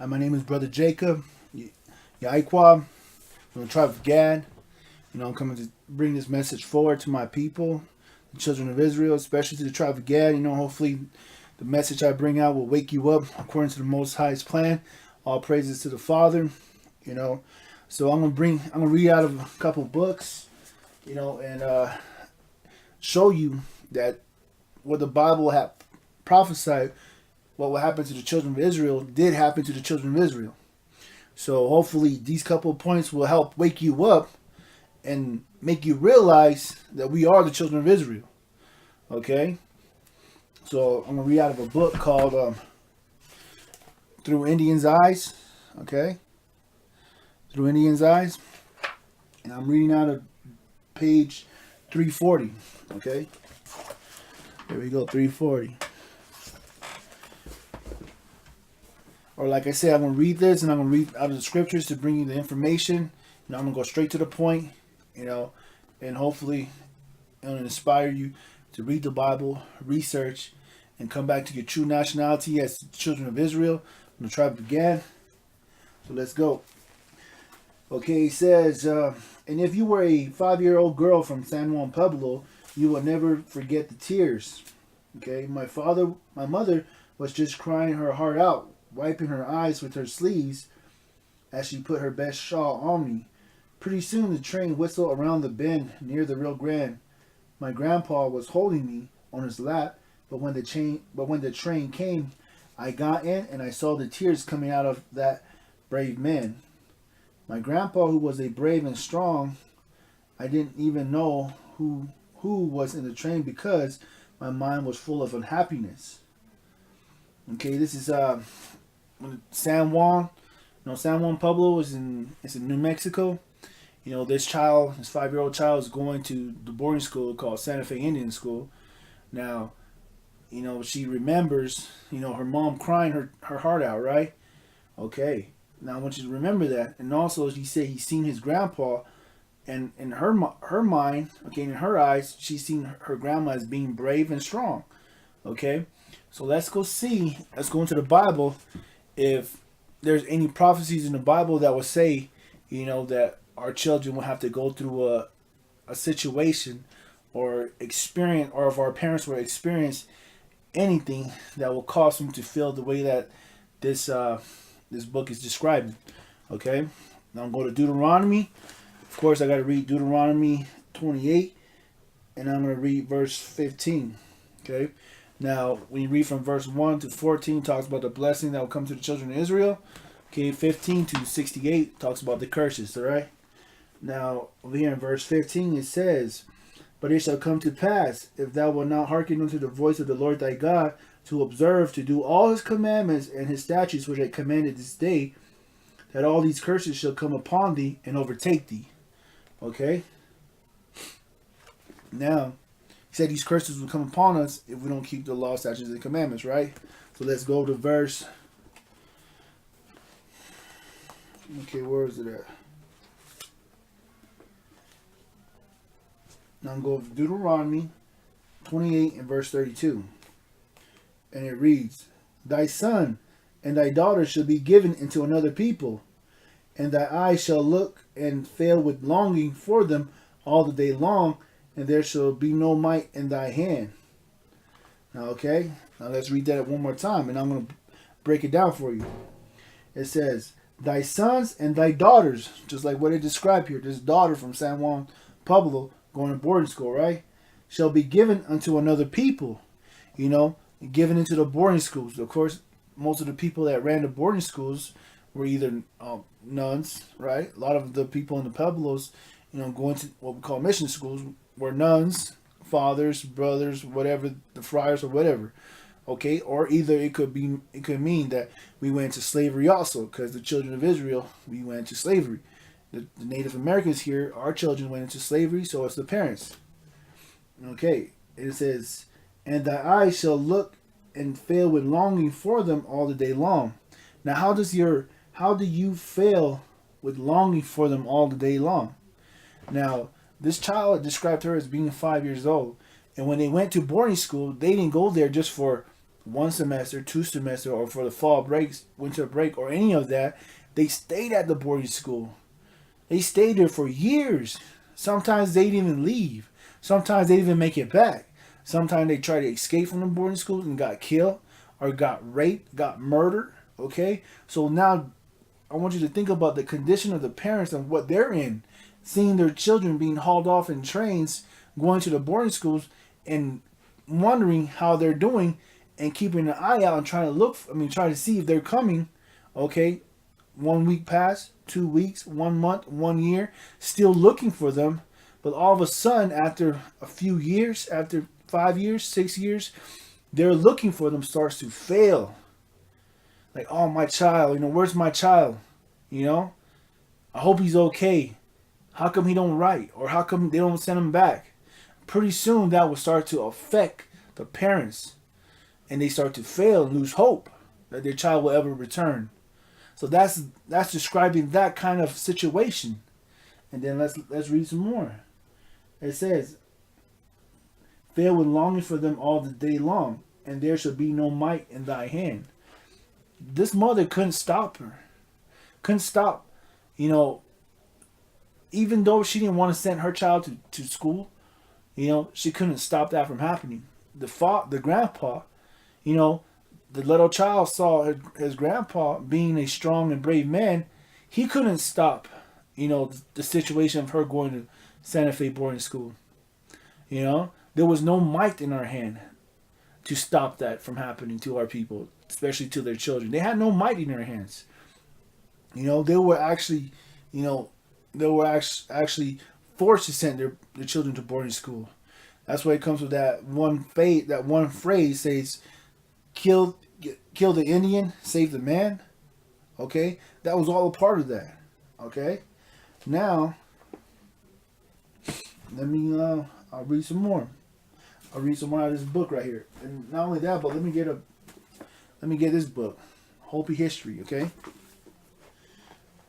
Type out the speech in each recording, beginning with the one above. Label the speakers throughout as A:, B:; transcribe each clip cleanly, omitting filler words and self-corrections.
A: My name is Brother Jacob, Yaikwab, from the tribe of Gad. I'm coming to bring this message forward to my people, the children of Israel, especially to the tribe of Gad. Hopefully the message I bring out will wake you up according to the Most High's plan. All praises to the Father. So I'm gonna read out of a couple books, and show you that what the Bible had prophesied, what will happen to the children of Israel, did happen to the children of Israel. So hopefully these couple of points will help wake you up and make you realize that we are the children of Israel. Okay? So I'm going to read out of a book called Through Indians' Eyes. Okay? Through Indians' Eyes. And I'm reading out of page 340. Okay? There we go, 340. Or like I said, I'm going to read this and I'm going to read out of the scriptures to bring you the information. I'm going to go straight to the point, and hopefully it'll inspire you to read the Bible, research, and come back to your true nationality as the children of Israel from the tribe of Gad. So let's go. Okay, it says, and if you were a 5-year-old girl from San Juan Pueblo, you will never forget the tears. Okay, my mother was just crying her heart out, wiping her eyes with her sleeves as she put her best shawl on me. Pretty soon the train whistled around the bend near the Rio Grande. My grandpa was holding me on his lap, but when the train came, I got in and I saw the tears coming out of that brave man. My grandpa, who was a brave and strong, I didn't even know who was in the train because my mind was full of unhappiness. Okay, this is San Juan. San Juan Pueblo is in New Mexico. This 5-year-old child is going to the boarding school called Santa Fe Indian School. Now, she remembers, her mom crying her heart out, right? Okay. Now I want you to remember that. And also, she said he's seen his grandpa, and in her mind, okay, in her eyes, she's seen her grandma as being brave and strong. Okay. So let's go into the Bible if there's any prophecies in the Bible that will say, that our children will have to go through a situation or experience, or if our parents will experience anything that will cause them to feel the way that this book is describing. Okay? Now I'm going to Deuteronomy. Of course, I got to read Deuteronomy 28, and I'm going to read verse 15. Okay? Now, when you read from verse 1 to 14, talks about the blessing that will come to the children of Israel. Okay, 15 to 68 talks about the curses, all right? Now, over here in verse 15, it says, but it shall come to pass, if thou wilt not hearken unto the voice of the Lord thy God, to observe, to do all his commandments and his statutes which I commanded this day, that all these curses shall come upon thee and overtake thee. Okay? Now, he said these curses will come upon us if we don't keep the law, statutes, and commandments, right? So let's go to verse. Okay, where is it at? Now I'm going to Deuteronomy 28 and verse 32. And it reads, thy son and thy daughter shall be given into another people, and thy eyes shall look and fail with longing for them all the day long, and there shall be no might in thy hand. Now, let's read that one more time, and I'm going to break it down for you. It says, thy sons and thy daughters, just like what it described here, this daughter from San Juan Pueblo going to boarding school, right, shall be given unto another people, given into the boarding schools. Of course, most of the people that ran the boarding schools were either nuns, right? A lot of the people in the Pueblos, going to what we call mission schools, were nuns, fathers, brothers, whatever, the friars or whatever. Okay, or either it could mean that we went to slavery also, because the children of Israel, we went to slavery. The Native Americans here, our children went into slavery, so it's the parents. Okay, it says, and thy eyes shall look and fail with longing for them all the day long. Now, how do you fail with longing for them all the day long? Now, this child described her as being 5 years old. And when they went to boarding school, they didn't go there just for one semester, 2 semester, or for the fall breaks, winter break, or any of that, they stayed at the boarding school. They stayed there for years. Sometimes they didn't even leave. Sometimes they didn't even make it back. Sometimes they tried to escape from the boarding school and got killed or got raped, got murdered. Okay? So now I want you to think about the condition of the parents and what they're in. Seeing their children being hauled off in trains, going to the boarding schools, and wondering how they're doing and keeping an eye out and trying to see if they're coming. Okay? 1 week passed, 2 weeks, 1 month, 1 year, still looking for them. But all of a sudden, after a few years, after 5 years, 6 years, their looking for them starts to fail. Like, oh, my child, where's my child? I hope he's okay. How come he don't write? Or how come they don't send him back? Pretty soon that will start to affect the parents. And they start to fail and lose hope that their child will ever return. So that's describing that kind of situation. And then let's read some more. It says, fail with longing for them all the day long, and there shall be no might in thy hand. This mother couldn't stop her. Couldn't stop, even though she didn't want to send her child to school, she couldn't stop that from happening. The grandpa, the little child saw his grandpa being a strong and brave man. He couldn't stop, the situation of her going to Santa Fe boarding school. There was no might in our hand to stop that from happening to our people, especially to their children. They had no might in their hands. They were actually, actually forced to send their children to boarding school. That's why it comes with that one phrase says, kill the Indian, save the man. Okay, that was all a part of that. Okay, now let me I'll read some more. I'll read some more out of this book right here. And not only that, but let me get this book, Hopi History. Okay.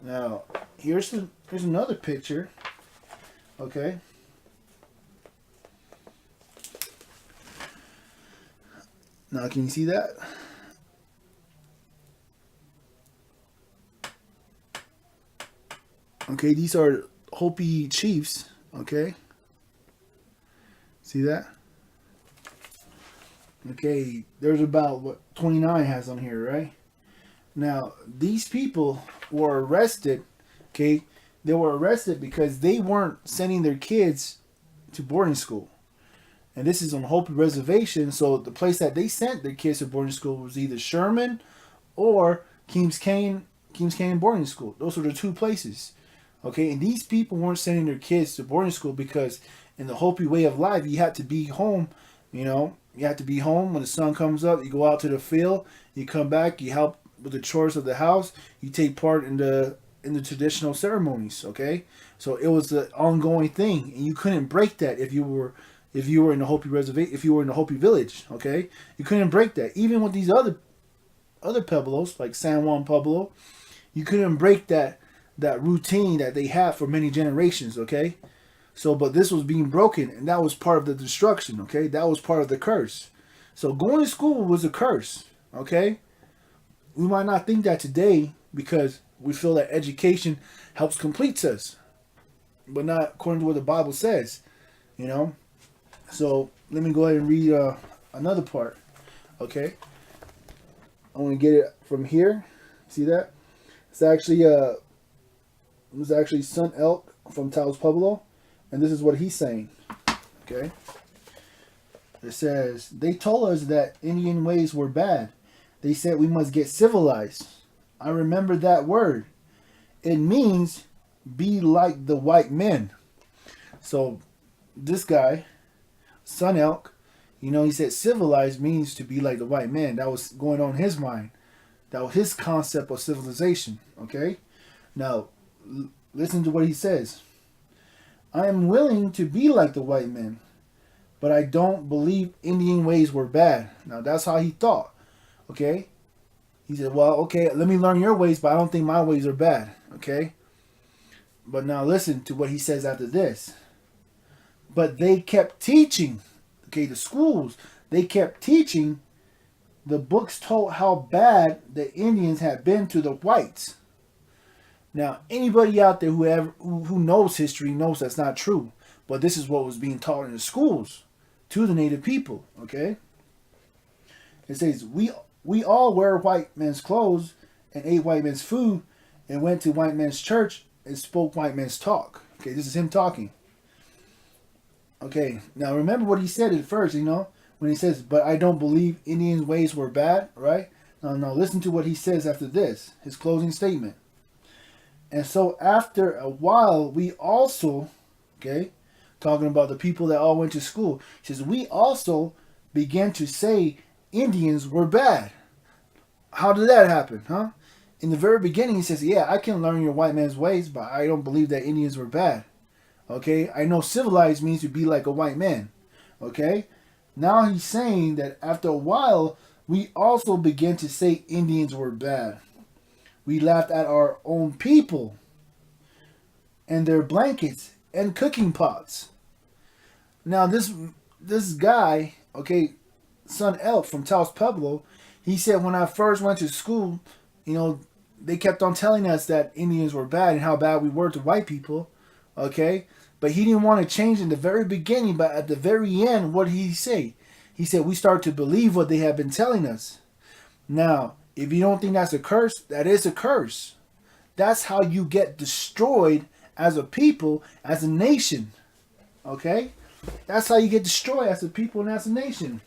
A: Now here's another picture. Okay. Now can you see that? Okay, these are Hopi chiefs. Okay. See that? Okay, there's about 29 has on here, right? Now, these people were arrested, okay? They were arrested because they weren't sending their kids to boarding school. And this is on Hopi Reservation, so the place that they sent their kids to boarding school was either Sherman or Keams Canyon Boarding School. Those were the two places. Okay, and these people weren't sending their kids to boarding school because in the Hopi way of life, you had to be home, you have to be home when the sun comes up. You go out to the field, you come back, you help with the chores of the house, you take part in the traditional ceremonies. Okay, so it was an ongoing thing, and you couldn't break that if you were in the Hopi reservation, if you were in the Hopi village. Okay, you couldn't break that. Even with these other pueblos like San Juan Pueblo, you couldn't break that routine that they had for many generations. Okay, so but this was being broken, and that was part of the destruction. Okay, that was part of the curse. So going to school was a curse. Okay, we might not think that today because we feel that education helps complete us, but not according to what the Bible says. So let me go ahead and read another part. Okay, I want to get it from here. See that? It's actually it was actually Son Elk from Taos Pueblo, and this is what he's saying. Okay, it says, they told us that Indian ways were bad. They said we must get civilized. I remember that word. It means be like the white men. So this guy, Son Elk, he said civilized means to be like the white man. That was going on in his mind. That was his concept of civilization. Okay, now listen to what he says. I am willing to be like the white men, but I don't believe Indian ways were bad. Now that's how he thought. Okay, he said, well, okay, let me learn your ways, but I don't think my ways are bad. Okay, but now listen to what he says after this. But they kept teaching. Okay, the schools, they kept teaching the books told how bad the Indians had been to the whites. Now, anybody out there who knows history knows that's not true. But this is what was being taught in the schools to the native people. Okay, it says we all wear white men's clothes and ate white men's food and went to white men's church and spoke white men's talk. Okay, this is him talking. Okay, now remember what he said at first, when he says, but I don't believe Indians' ways were bad, right? Now listen to what he says after this, his closing statement. And so after a while, we also, okay, talking about the people that all went to school, he says, we also began to say Indians were bad. How did that happen, huh? In the very beginning, he says, yeah, I can learn your white man's ways, but I don't believe that Indians were bad. Okay, I know civilized means to be like a white man. Okay, now he's saying that after a while, we also began to say Indians were bad. We laughed at our own people and their blankets and cooking pots. Now this guy, okay, Son Elk from Taos Pueblo, he said when I first went to school, they kept on telling us that Indians were bad and how bad we were to white people. Okay, but he didn't want to change in the very beginning, but at the very end, what did he say? He said we start to believe what they have been telling us. Now, if you don't think that's a curse, that is a curse. That's how you get destroyed as a people, as a nation. Okay? That's how you get destroyed as a people and as a nation.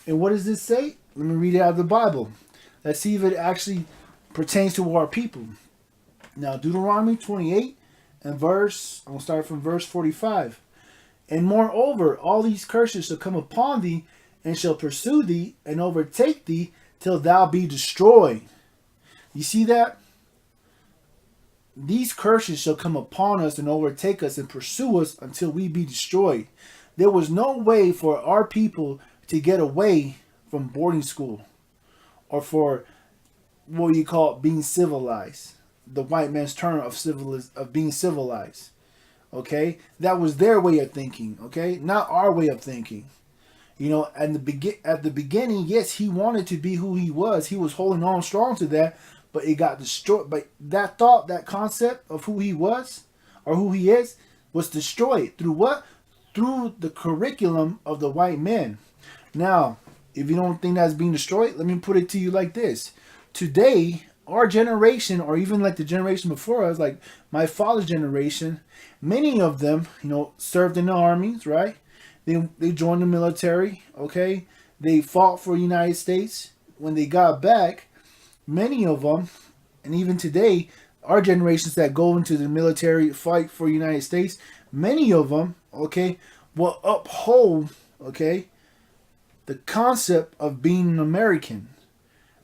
A: And what does this say? Let me read it out of the Bible. Let's see if it actually pertains to our people. Now, Deuteronomy 28 and I'm going to start from verse 45. And moreover, all these curses shall come upon thee, and shall pursue thee, and overtake thee, till thou be destroyed. You see that? These curses shall come upon us and overtake us and pursue us until we be destroyed. There was no way for our people to get away from boarding school, or for what you call being civilized. The white man's term of being civilized. Okay, that was their way of thinking. Okay, not our way of thinking. And at the beginning, yes, he wanted to be who he was. He was holding on strong to that, but it got destroyed. But that thought, that concept of who he was or who he is, was destroyed through what? Through the curriculum of the white men. Now, if you don't think that's being destroyed, let me put it to you like this: today, our generation, or even like the generation before us, like my father's generation, many of them, served in the armies, right? They joined the military, okay? They fought for the United States. When they got back, many of them, and even today, our generations that go into the military, fight for the United States, many of them, okay, will uphold, okay, the concept of being an American.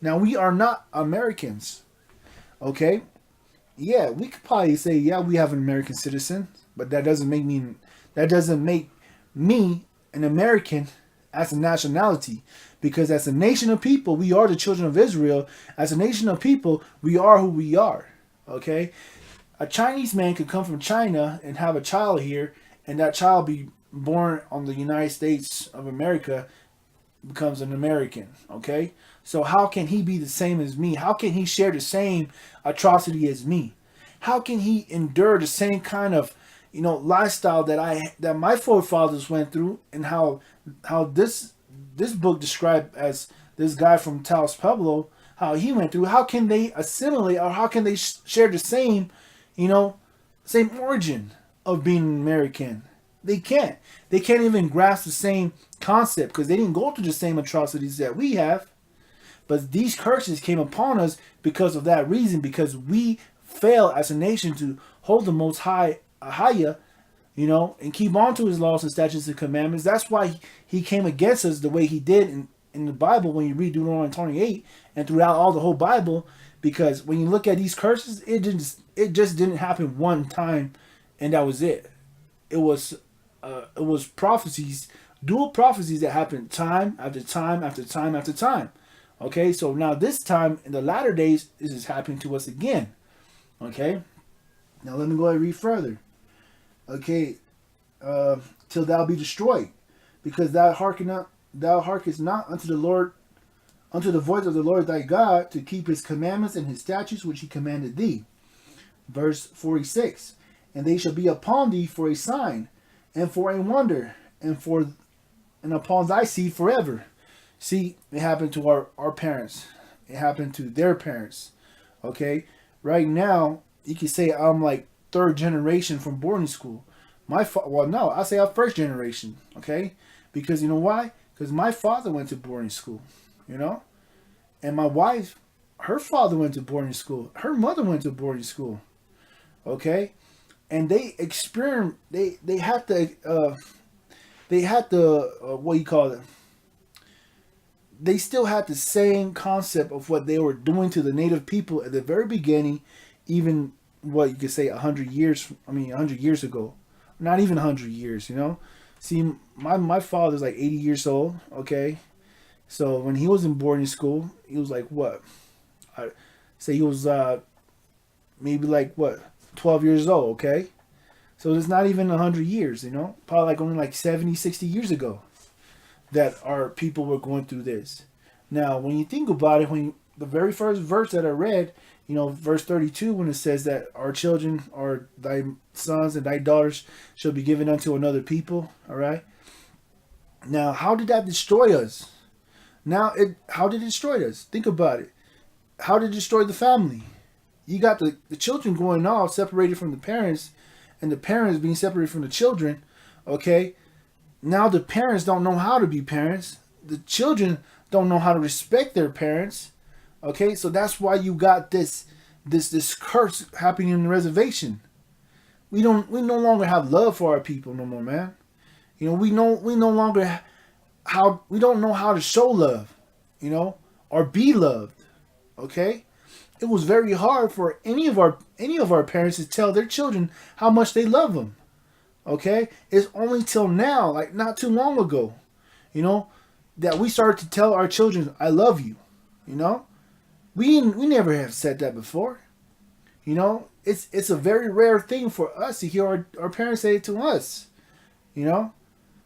A: Now, we are not Americans, okay? Yeah, we could probably say, yeah, we have an American citizen, but that doesn't make me an American as a nationality. Because as a nation of people, we are the children of Israel. As a nation of people, we are who we are, okay? A Chinese man could come from China and have a child here, and that child be born on the United States of America, becomes an American, okay? So how can he be the same as me? How can he share the same atrocity as me? How can he endure the same kind of, lifestyle that my forefathers went through, and how this book described as this guy from Taos Pueblo, how he went through? How can they assimilate, or how can they share the same, same origin of being an American? They can't. They can't even grasp the same concept because they didn't go through the same atrocities that we have. But these curses came upon us because of that reason, because we fail as a nation to hold the Most High higher, and keep on to his laws and statutes and commandments. That's why he came against us the way he did in the Bible when you read Deuteronomy 28 and throughout all the whole Bible. Because when you look at these curses, it just didn't happen one time and that was it. It was prophecies, dual prophecies that happened time after time after time after time. Okay, so now this time in the latter days, this is happening to us again. Okay, now let me go ahead and read further. Okay, till thou be destroyed, because thou hearkenest not unto the Lord unto the voice of the Lord thy God, to keep his commandments and his statutes which he commanded thee. Verse 46. And they shall be upon thee for a sign, and for a wonder, and upon thy seed forever. See, it happened to our parents. It happened to their parents. Okay? Right now, you can say I'm like third generation from boarding school. Well, no, I say I'm first generation. Okay? Because you know why? Because my father went to boarding school. You know? And my wife, her father went to boarding school. Her mother went to boarding school. Okay? And they experiment. They had to. What do you call it? They still had the same concept of what they were doing to the native people at the very beginning, even what you could say 100 years. 100 years ago, not even 100 years. You know, see, my father's like 80 years old. Okay, so when he was in boarding school, he was like what? I say he was maybe like what? 12 years old, okay? So it's not even 100 years, you know? Probably like only like 70, 60 years ago that our people were going through this. Now, when you think about it, the very first verse that I read, you know, verse 32, when it says that our children or thy sons and thy daughters shall be given unto another people, all right? Now, how did that destroy us? How did it destroy us? Think about it. How did it destroy the family? You got the children going off separated from the parents, and the parents being separated from the children. Okay, now the parents don't know how to be parents. The children don't know how to respect their parents. Okay, so that's why you got this curse happening in the reservation. We no longer have love for our people no more, man. You know, we no longer we don't know how to show love, you know, or be loved. Okay. It was very hard for any of our parents to tell their children how much they love them. Okay? It's only till now, like not too long ago, you know, that we started to tell our children, I love you. You know? We never have said that before. You know? It's a very rare thing for us to hear our parents say it to us. You know?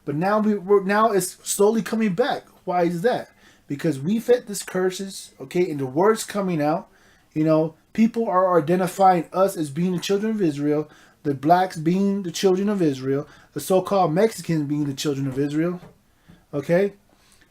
A: But now now it's slowly coming back. Why is that? Because we fit these curses, okay, and the words coming out. You know, people are identifying us as being the children of Israel, the blacks being the children of Israel, the so-called Mexicans being the children of Israel. Okay?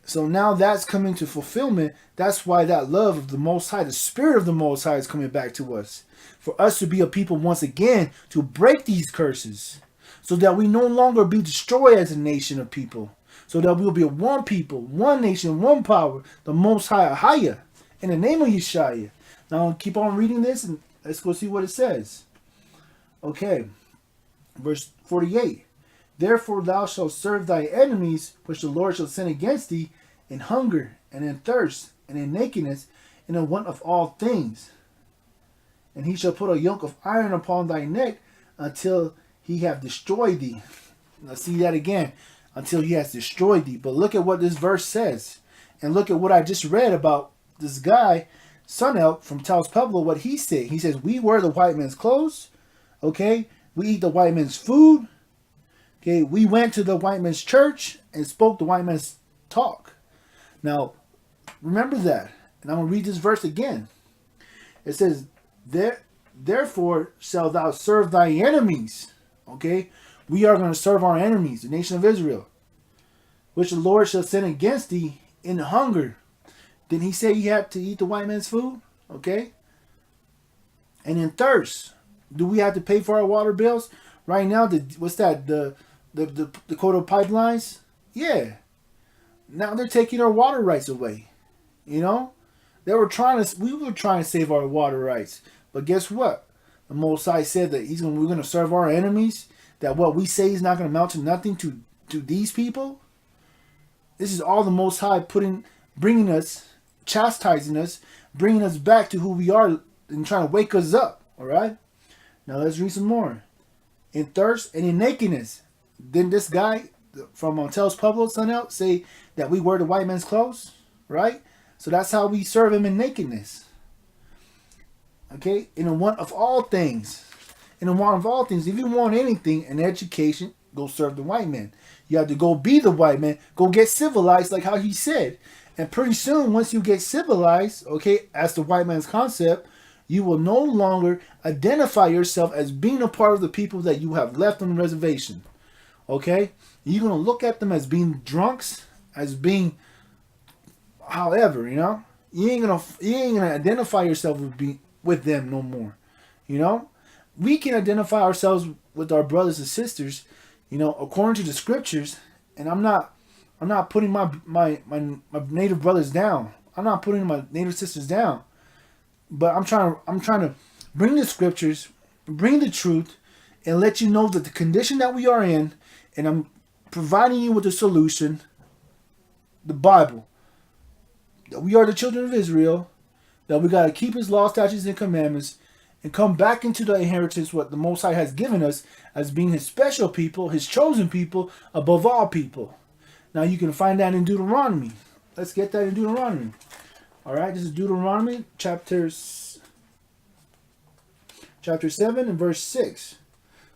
A: So now that's coming to fulfillment. That's why that love of the Most High, the Spirit of the Most High is coming back to us. For us to be a people once again to break these curses. So that we no longer be destroyed as a nation of people. So that we will be one people, one nation, one power, the Most High, Ahaya, in the name of Yeshua. Now keep on reading this and let's go see what it says. Okay. Verse 48. Therefore thou shalt serve thy enemies, which the Lord shall send against thee, in hunger, and in thirst, and in nakedness, and in want of all things. And he shall put a yoke of iron upon thy neck until he have destroyed thee. Now see that again. Until he has destroyed thee. But look at what this verse says. And look at what I just read about this guy, Son Elk from Taos Pueblo, what he said. He says, we wear the white man's clothes. Okay. We eat the white man's food. Okay. We went to the white man's church and spoke the white man's talk. Now, remember that. And I'm going to read this verse again. It says, therefore shalt thou serve thy enemies. Okay. We are going to serve our enemies, the nation of Israel, which the Lord shall send against thee in hunger. Didn't he say you have to eat the white man's food? Okay. And in thirst. Do we have to pay for our water bills? Right now, what's that? The Dakota pipelines? Yeah. Now they're taking our water rights away. You know? We were trying to save our water rights. But guess what? The Most High said that we're going to serve our enemies. That what we say is not going to amount to nothing to these people. This is all the Most High bringing us, chastising us, bringing us back to who we are and trying to wake us up. All right. Now let's read some more. In thirst and in nakedness. Didn't this guy from Taos Pueblo, Son Out, say that we wear the white man's clothes? Right. So that's how we serve him in nakedness. Okay. In the want of all things. In the want of all things, if you want anything, an education, go serve the white man. You have to go be the white man. Go get civilized like how he said. And pretty soon, once you get civilized, okay, as the white man's concept, you will no longer identify yourself as being a part of the people that you have left on the reservation. Okay? You're going to look at them as being drunks, as being however, You ain't gonna identify yourself with them no more. You know? We can identify ourselves with our brothers and sisters, according to the scriptures, and I'm not putting my native brothers down. I'm not putting my native sisters down. But I'm trying to bring the scriptures, bring the truth, and let you know that the condition that we are in, and I'm providing you with a solution, the Bible. That we are the children of Israel, that we got to keep his law, statutes, and commandments, and come back into the inheritance what the Most High has given us as being his special people, his chosen people, above all people. Now you can find that in Deuteronomy. Let's get that in Deuteronomy. All right, this is Deuteronomy chapter 7 and verse 6.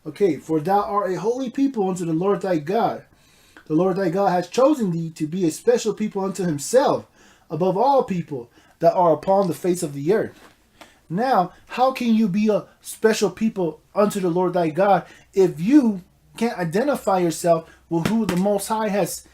A: Okay, for thou art a holy people unto the Lord thy God. The Lord thy God has chosen thee to be a special people unto himself, above all people that are upon the face of the earth. Now, how can you be a special people unto the Lord thy God if you can't identify yourself with who the Most High has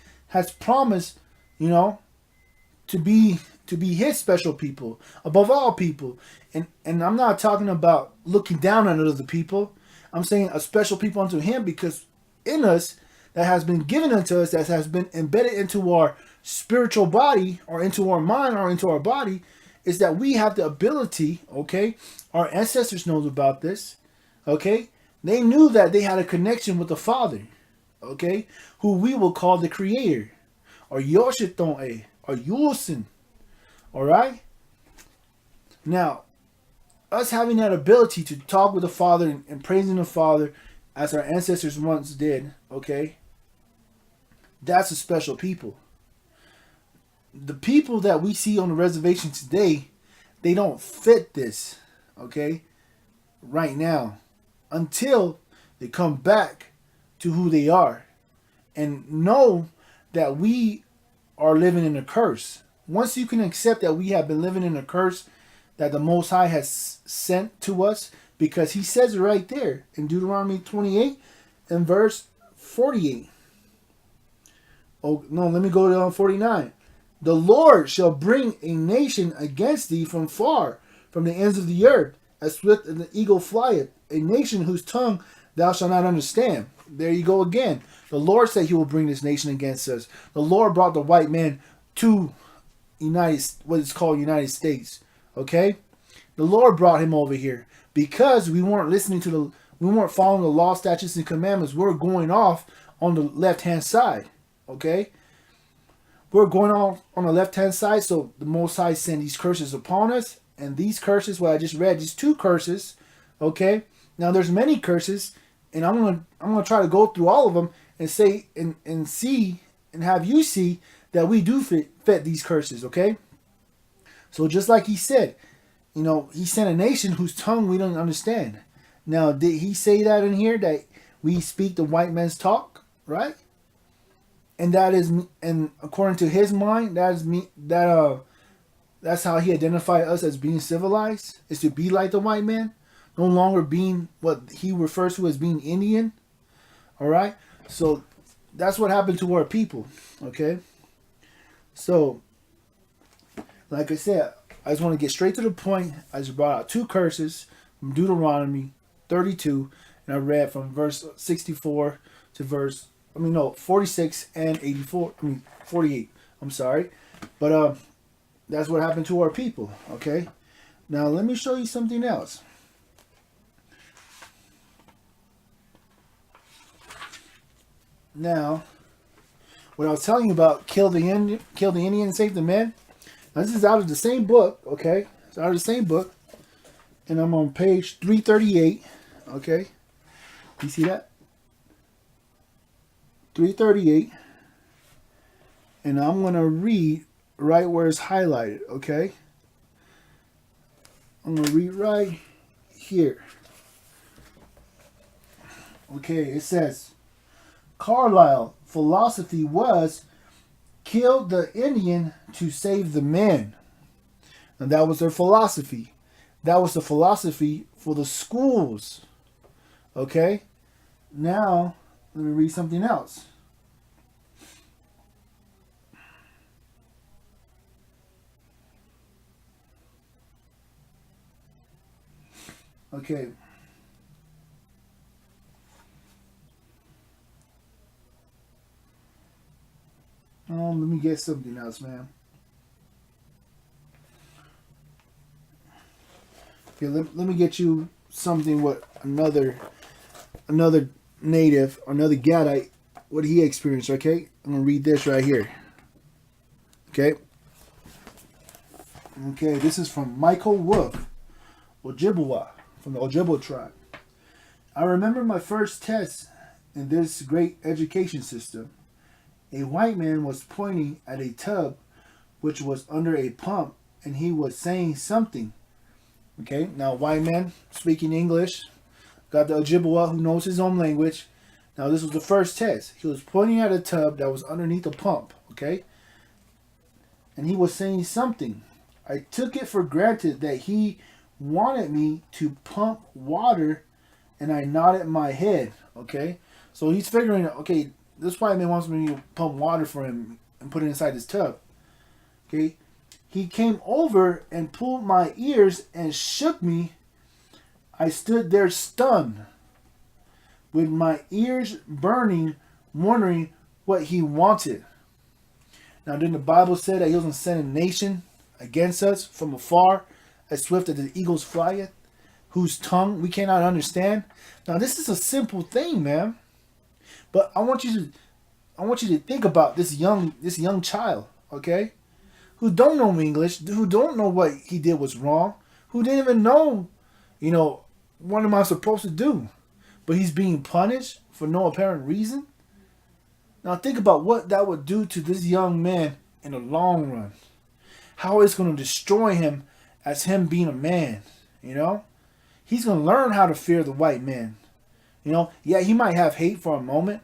A: promised, to be his special people above all people? And I'm not talking about looking down on other people. I'm saying a special people unto him, because in us, that has been given unto us, that has been embedded into our spiritual body, or into our mind, or into our body, is that we have the ability, okay? Our ancestors knows about this, okay? They knew that they had a connection with the Father, okay? Who we will call the Creator, or Yoshiton, or Yulsin, all right? Now, us having that ability to talk with the Father and praising the Father as our ancestors once did, okay? That's a special people. The people that we see on the reservation today, they don't fit this, okay, right now, until they come back to who they are and know that we are living in a curse. Once you can accept that we have been living in a curse that the Most High has sent to us, because he says it right there in Deuteronomy 28 and verse 48. Oh, no, let me go to 49. The Lord shall bring a nation against thee from far, from the ends of the earth, as swift as the eagle flieth, a nation whose tongue thou shalt not understand. There you go again. The Lord said he will bring this nation against us. The Lord brought the white man to what is called United States. Okay? The Lord brought him over here because we weren't we weren't following the law, statutes, and commandments. We're going off on the left-hand side. Okay? We're going off on the left-hand side, so the Most High sent these curses upon us. And these curses, what I just read, these two curses, okay? Now there's many curses, and I'm gonna try to go through all of them and say and see and have you see that we do fit these curses, okay? So just like he said, he sent a nation whose tongue we don't understand. Now, did he say that in here, that we speak the white man's talk, right? And and according to his mind, that's how he identified us as being civilized, is to be like the white man, no longer being what he refers to as being Indian. All right? So that's what happened to our people, okay? So, like I said, I just want to get straight to the point. I just brought out two curses from Deuteronomy 32, and I read from verse 64 to 46 and 48. I'm sorry. But that's what happened to our people, okay? Now, let me show you something else. Now, what I was telling you about kill the Indian, save the men. Now, this is out of the same book, okay? It's out of the same book. And I'm on page 338, okay? You see that? 338. And I'm going to read right where it's highlighted, okay? I'm going to read right here. Okay, it says, Carlyle philosophy was killed the Indian to save the man. And that was their philosophy. That was the philosophy for the schools. Okay? Now, let me read something else. Okay. Let me get something else, man. Okay, let me get you something what another native, another Gadite, what he experienced, okay? I'm going to read this right here. Okay? Okay, this is from Michael Wolf, Ojibwa, from the Ojibwa tribe. I remember my first test in this great education system. A white man was pointing at a tub which was under a pump, and he was saying something. Okay, now white man speaking English, got the Ojibwa who knows his own language. Now this was the first test. He was pointing at a tub that was underneath a pump, okay? And he was saying something. I took it for granted that he wanted me to pump water, and I nodded my head, okay? So he's figuring, okay, this white man wants me to pump water for him and put it inside his tub, okay? He came over and pulled my ears and shook me. I stood there stunned, with my ears burning, wondering what he wanted. Now, didn't the Bible say that he was going to send a nation against us from afar, as swift as the eagles flieth, whose tongue we cannot understand? Now, this is a simple thing, man. But I want you to think about this young child, okay? Who don't know English, who don't know what he did was wrong, who didn't even know, what am I supposed to do? But he's being punished for no apparent reason. Now think about what that would do to this young man in the long run. How it's going to destroy him as him being a man, He's going to learn how to fear the white man. Yeah, he might have hate for a moment,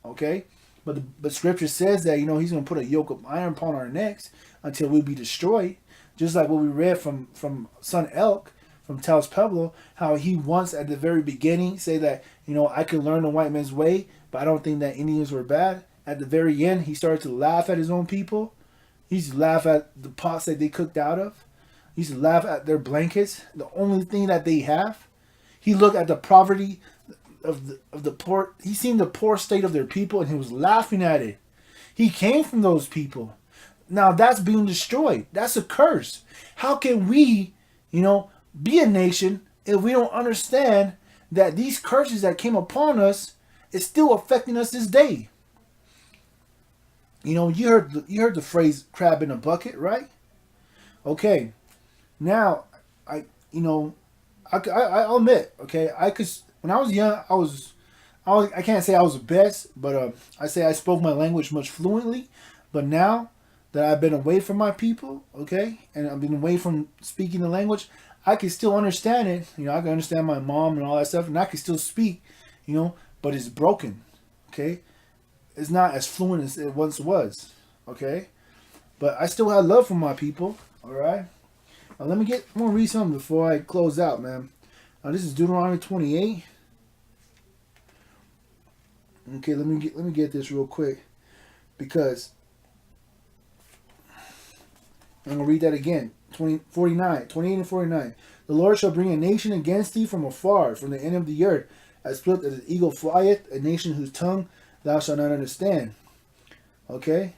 A: okay? But Scripture says that, he's going to put a yoke of iron upon our necks until we be destroyed. Just like what we read from Son Elk, from Taos Pueblo, how he once at the very beginning say that, I could learn the white man's way, but I don't think that Indians were bad. At the very end, he started to laugh at his own people. He used to laugh at the pots that they cooked out of. He used to laugh at their blankets, the only thing that they have. He looked at the poverty of the poor. He seen the poor state of their people, and he was laughing at it. He came from those people. Now that's being destroyed. That's a curse. How can we, be a nation if we don't understand that these curses that came upon us is still affecting us this day? You heard the phrase "crab in a bucket," right? Okay, now I'll admit, okay, when I was young, I can't say I was the best, but I say I spoke my language much fluently. But now that I've been away from my people, okay, and I've been away from speaking the language, I can still understand it. I can understand my mom and all that stuff, and I can still speak, but it's broken, okay? It's not as fluent as it once was, okay? But I still have love for my people, all right? Now I'm going to read something before I close out, man. Now this is Deuteronomy 28. Okay, let me get this real quick, because I'm going to read that again. 28 and 49. The Lord shall bring a nation against thee from afar, from the end of the earth, as swift as an eagle flieth, a nation whose tongue thou shalt not understand. Okay?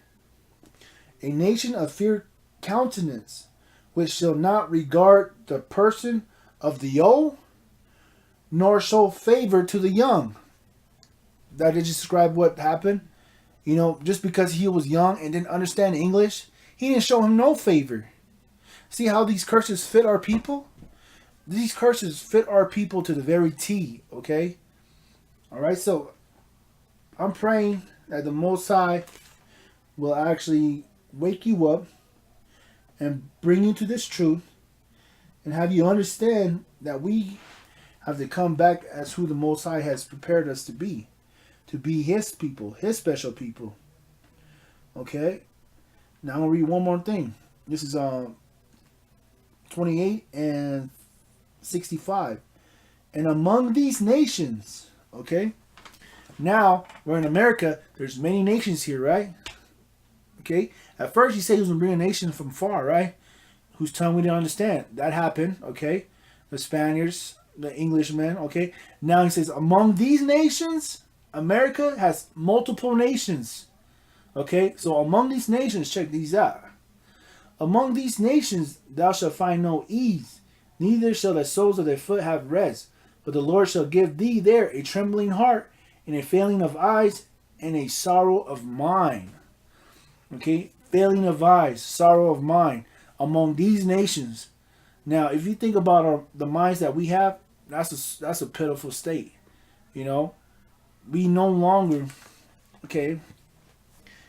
A: A nation of fair countenance, which shall not regard the person of the old, nor show favor to the young. That just describe what happened. Just because he was young and didn't understand English, he didn't show him no favor. See how these curses fit our people? These curses fit our people to the very T, okay? All right, so I'm praying that the Most High will actually wake you up and bring you to this truth and have you understand that we have to come back as who the Most High has prepared us to be His people, His special people. Okay? Now I'm gonna read one more thing. This is 28 and 65. And among these nations, okay. Now we're in America. There's many nations here, right? Okay. At first, he said he was gonna bring a nation from far, right? Whose tongue we didn't understand. That happened, okay. The Spaniards, the Englishmen, okay. Now he says, among these nations, America has multiple nations. Okay, so among these nations, check these out. Among these nations thou shalt find no ease, neither shall the soles of their foot have rest. But the Lord shall give thee there a trembling heart, and a failing of eyes, and a sorrow of mind. Okay, failing of eyes, sorrow of mind among these nations. Now, if you think about the minds that we have, that's a pitiful state. You know, we no longer, okay,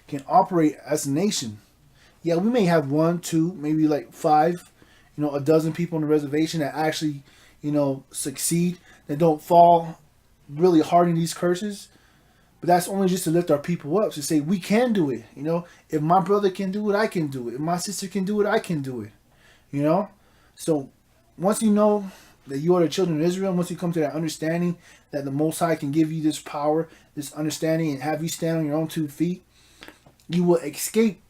A: can operate as a nation. Yeah, we may have one, two, maybe like five, a dozen people on the reservation that actually, succeed, that don't fall really hard in these curses. But that's only just to lift our people up, to say we can do it. If my brother can do it, I can do it. If my sister can do it, I can do it. So once you know that you are the children of Israel, once you come to that understanding that the Most High can give you this power, this understanding, and have you stand on your own 2 feet, you will escape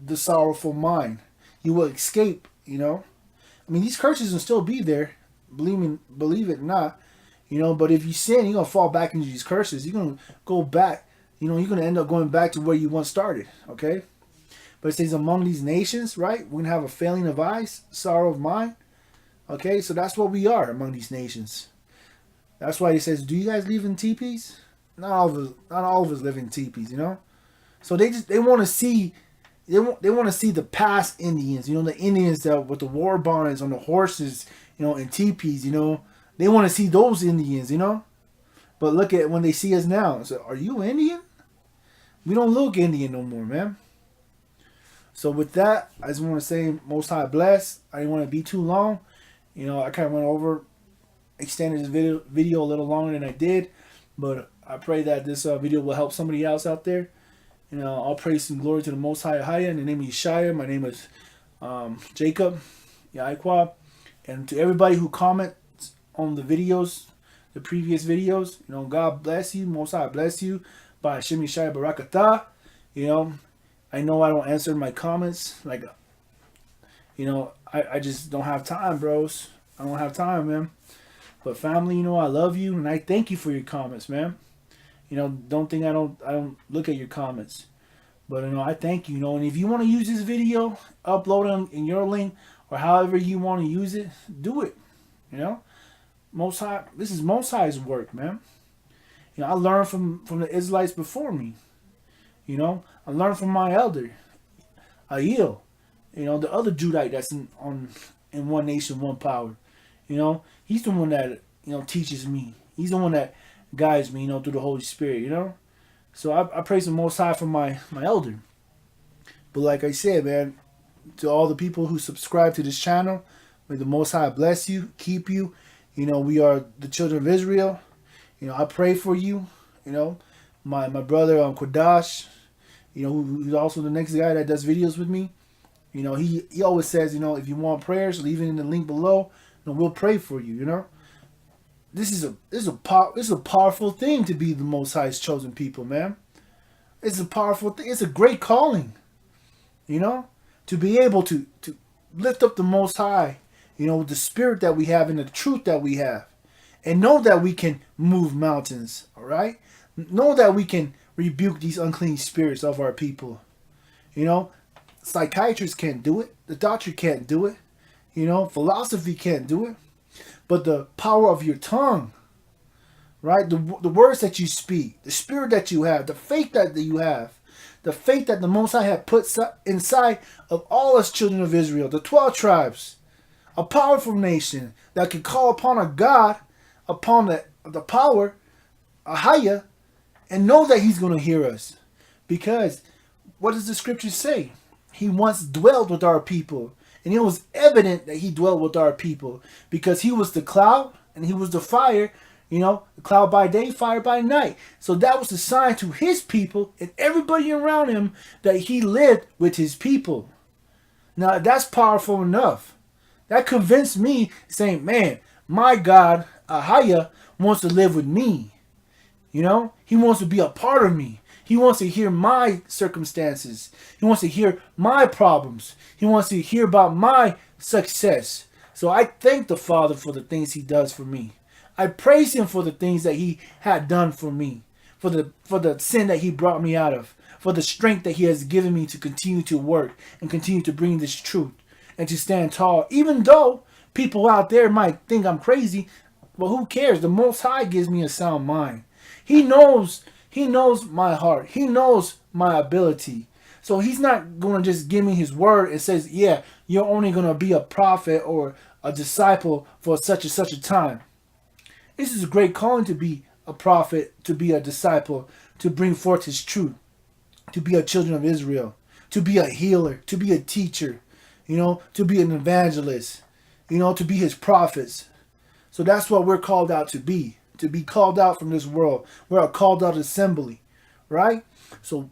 A: the sorrowful mind. You will escape, these curses will still be there, believe it or not, but if you sin, you're going to fall back into these curses. You're going to go back, you're going to end up going back to where you once started, okay? But it says among these nations, right, we're going to have a failing of eyes, sorrow of mind, okay? So that's what we are among these nations. That's why he says, do you guys live in teepees? Not all of us live in teepees, So they want to see the past Indians, the Indians that with the war bonds on the horses, and teepees, they want to see those Indians, But look at when they see us now. So, are you Indian? We don't look Indian no more, man. So with that, I just want to say Most High bless. I didn't want to be too long. I kind of went over, extended this video a little longer than I did, but I pray that this video will help somebody else out there. All praise and glory to the Most High Haya. In the name of Yeshaya, my name is Jacob, Yaquab. And to everybody who comments on the videos, the previous videos, God bless you. Most High bless you. By Hashem Yeshaya Barakatah. I know I don't answer my comments. Like, I just don't have time, bros. I don't have time, man. But family, I love you. And I thank you for your comments, man. Don't think I don't look at your comments. But, I thank you, And if you want to use this video, upload them in your link or however you want to use it, do it. Most High, this is Most High's work, man. I learned from the Israelites before me. I learned from my elder, Ahil. The other Judite that's in One Nation, One Power. He's the one that, teaches me. He's the one that guides me, through the Holy Spirit, So I praise the Most High for my elder. But like I said, man, to all the people who subscribe to this channel, may the Most High bless you, keep you. We are the children of Israel. I pray for you. My brother Kodash, who's also the next guy that does videos with me. He always says, if you want prayers, leave it in the link below, and we'll pray for you. This is a powerful thing to be the Most High's chosen people, man. It's a powerful thing. It's a great calling, to be able to lift up the Most High, the spirit that we have and the truth that we have, and know that we can move mountains. All right, know that we can rebuke these unclean spirits of our people. Psychiatrists can't do it. The doctor can't do it. Philosophy can't do it. But the power of your tongue, right? The words that you speak, the spirit that you have, the faith that you have, the faith that the Most High have put inside of all us children of Israel, the 12 tribes, a powerful nation that can call upon a God, upon the power, Ahaya, and know that He's going to hear us. Because what does the scripture say? He once dwelled with our people. And it was evident that He dwelled with our people because He was the cloud and He was the fire, You know, cloud by day, fire by night. So that was the sign to his people and everybody around him that he lived with his people. Now that's powerful enough. That convinced me, saying, man, my God, Ahaya, wants to live with me. You know, he wants to be a part of me. He wants to hear my circumstances. He wants to hear my problems. He wants to hear about my success. So I thank the Father for the things he does for me. I praise him for the things that he had done for me, for the sin that he brought me out of, for the strength that he has given me to continue to work and continue to bring this truth and to stand tall. Even though people out there might think I'm crazy, but who cares? The Most High gives me a sound mind. He knows my heart. He knows my ability. So he's not going to just give me his word and says, yeah, you're only going to be a prophet or a disciple for such and such a time. This is a great calling to be a prophet, to be a disciple, to bring forth his truth, to be a children of Israel, to be a healer, to be a teacher, you know, to be an evangelist, you know, to be his prophets. So that's what we're called out to be called out from this world. We're a called out assembly, right? So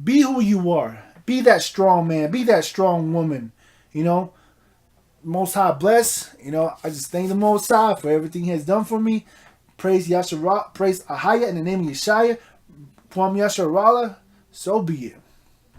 A: be who you are. Be that strong man. Be that strong woman, you know. Most High bless. You know, I just thank the Most High for everything he has done for me. Praise Yasharah, praise Ahaya in the name of Yeshaya. Kwam Yasharallah, so be it.